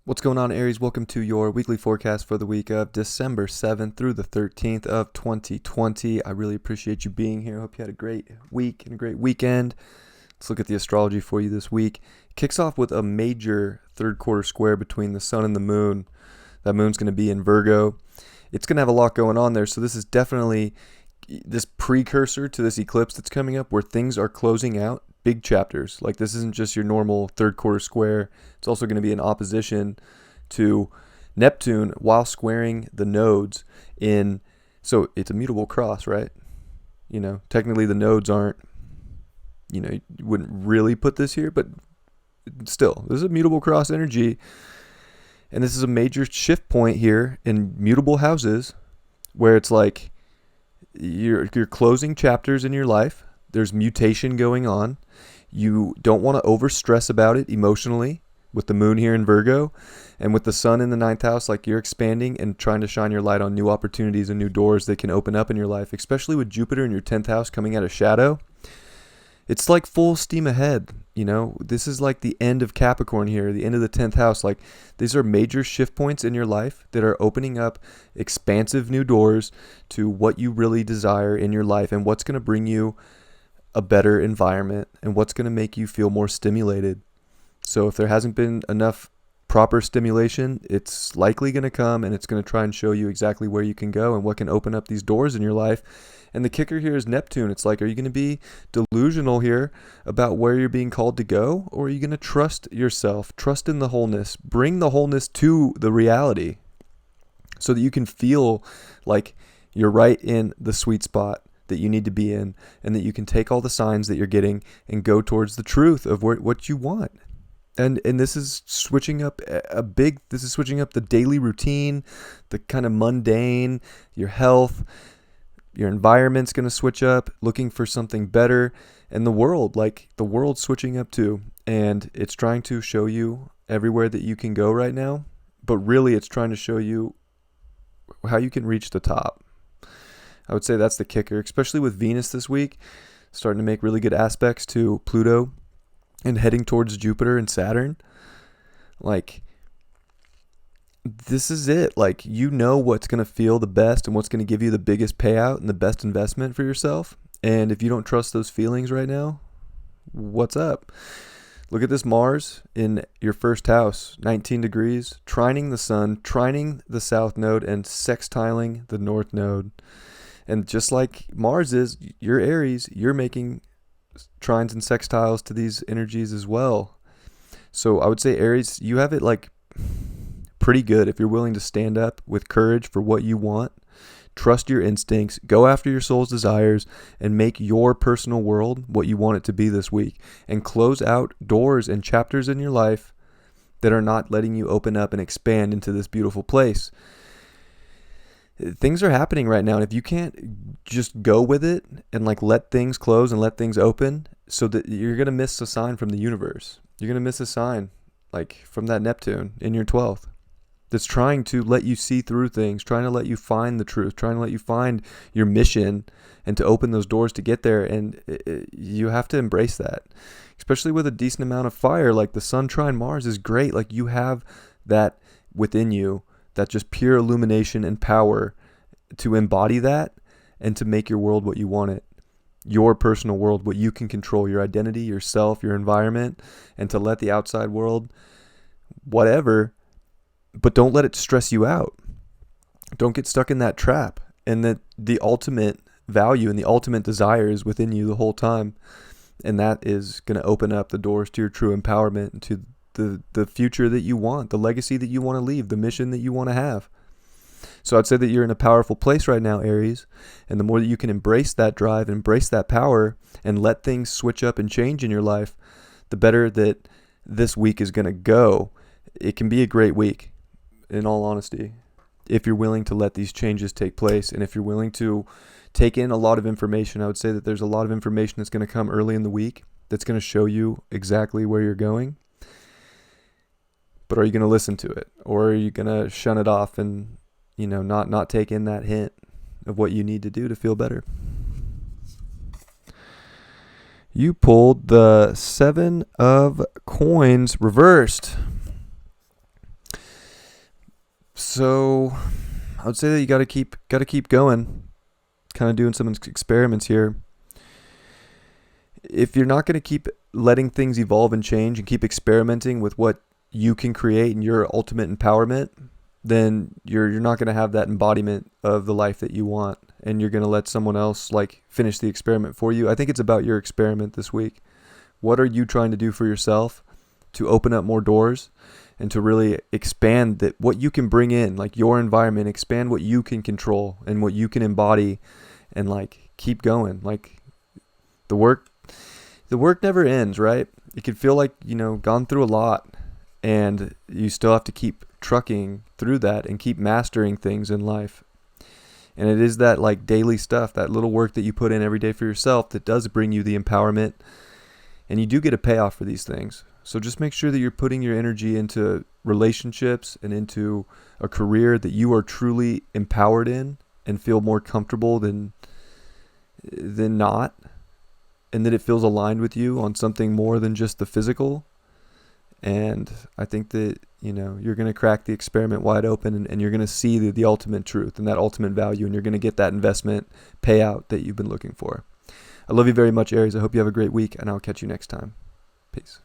What's going on, Aries? Welcome to your weekly forecast for the week of December 7th through the 13th of 2020. I really appreciate you being here. Hope you had a great week and a great weekend. Let's look at the astrology for you this week. Kicks off with a major third quarter square between the sun and the moon. That moon's going to be in Virgo. It's going to have a lot going on there, so this is definitely this precursor to this eclipse that's coming up where things are closing out. Big chapters. Like, this isn't just your normal third quarter square. It's also going to be in opposition to Neptune while squaring the nodes in, so it's a mutable cross, right? You know, technically the nodes aren't, you wouldn't really put this here, but still, this is a mutable cross energy. And this is a major shift point here in mutable houses where it's like you're closing chapters in your life. There's mutation going on. You don't want to overstress about it emotionally with the moon here in Virgo, and with the sun in the ninth house, like, you're expanding and trying to shine your light on new opportunities and new doors that can open up in your life, especially with Jupiter in your 10th house coming out of shadow. It's like full steam ahead. This is like the end of Capricorn here, the end of the 10th house. Like, these are major shift points in your life that are opening up expansive new doors to what you really desire in your life and what's going to bring you a better environment and what's going to make you feel more stimulated. So if there hasn't been enough proper stimulation, it's likely going to come, and it's going to try and show you exactly where you can go and what can open up these doors in your life. And the kicker here is Neptune. It's like, are you going to be delusional here about where you're being called to go, or are you going to trust yourself, trust in the wholeness, bring the wholeness to the reality so that you can feel like you're right in the sweet spot that you need to be in, and that you can take all the signs that you're getting and go towards the truth of what you want. And this is switching up this is switching up the daily routine, the kind of mundane, your health, your environment's going to switch up, looking for something better. And the world's switching up too. And it's trying to show you everywhere that you can go right now, but really it's trying to show you how you can reach the top. I would say that's the kicker, especially with Venus this week, starting to make really good aspects to Pluto and heading towards Jupiter and Saturn. Like, this is it. Like, what's going to feel the best and what's going to give you the biggest payout and the best investment for yourself. And if you don't trust those feelings right now, what's up? Look at this Mars in your first house, 19 degrees, trining the sun, trining the south node, and sextiling the north node. And just like Mars is, you're Aries, you're making trines and sextiles to these energies as well. So I would say, Aries, you have it like pretty good if you're willing to stand up with courage for what you want, trust your instincts, go after your soul's desires, and make your personal world what you want it to be this week, and close out doors and chapters in your life that are not letting you open up and expand into this beautiful place. Things are happening right now, and if you can't just go with it and like let things close and let things open, so that you're going to miss a sign from the universe. You're going to miss a sign like from that Neptune in your 12th that's trying to let you see through things, trying to let you find the truth, trying to let you find your mission and to open those doors to get there. And you have to embrace that, especially with a decent amount of fire. Like, the sun trine Mars is great. Like, you have that within you, that just pure illumination and power to embody that and to make your world what you want it, your personal world, what you can control, your identity, yourself, your environment, and to let the outside world, whatever, but don't let it stress you out. Don't get stuck in that trap, and that the ultimate value and the ultimate desire is within you the whole time. And that is going to open up the doors to your true empowerment and to the future that you want, the legacy that you want to leave, the mission that you want to have. So I'd say that you're in a powerful place right now, Aries. And the more that you can embrace that drive, embrace that power, and let things switch up and change in your life, the better that this week is going to go. It can be a great week, in all honesty, if you're willing to let these changes take place, and if you're willing to take in a lot of information. I would say that there's a lot of information that's going to come early in the week that's going to show you exactly where you're going. But are you going to listen to it, or are you going to shun it off and, not take in that hint of what you need to do to feel better? You pulled the 7 of Coins reversed. So I would say that you got to keep going, kind of doing some experiments here. If you're not going to keep letting things evolve and change and keep experimenting with what you can create and your ultimate empowerment, then you're not going to have that embodiment of the life that you want, and you're going to let someone else like finish the experiment for you. I think it's about your experiment this week. What are you trying to do for yourself to open up more doors and to really expand that what you can bring in, like your environment, expand what you can control and what you can embody, and like keep going. Like the work never ends, right? It could feel like, gone through a lot, and you still have to keep trucking through that and keep mastering things in life. And it is that like daily stuff, that little work that you put in every day for yourself that does bring you the empowerment, and you do get a payoff for these things. So just make sure that you're putting your energy into relationships and into a career that you are truly empowered in and feel more comfortable than not, and that it feels aligned with you on something more than just the physical. And I think that, you're going to crack the experiment wide open, and you're going to see the ultimate truth and that ultimate value, and you're going to get that investment payout that you've been looking for. I love you very much, Aries. I hope you have a great week, and I'll catch you next time. Peace.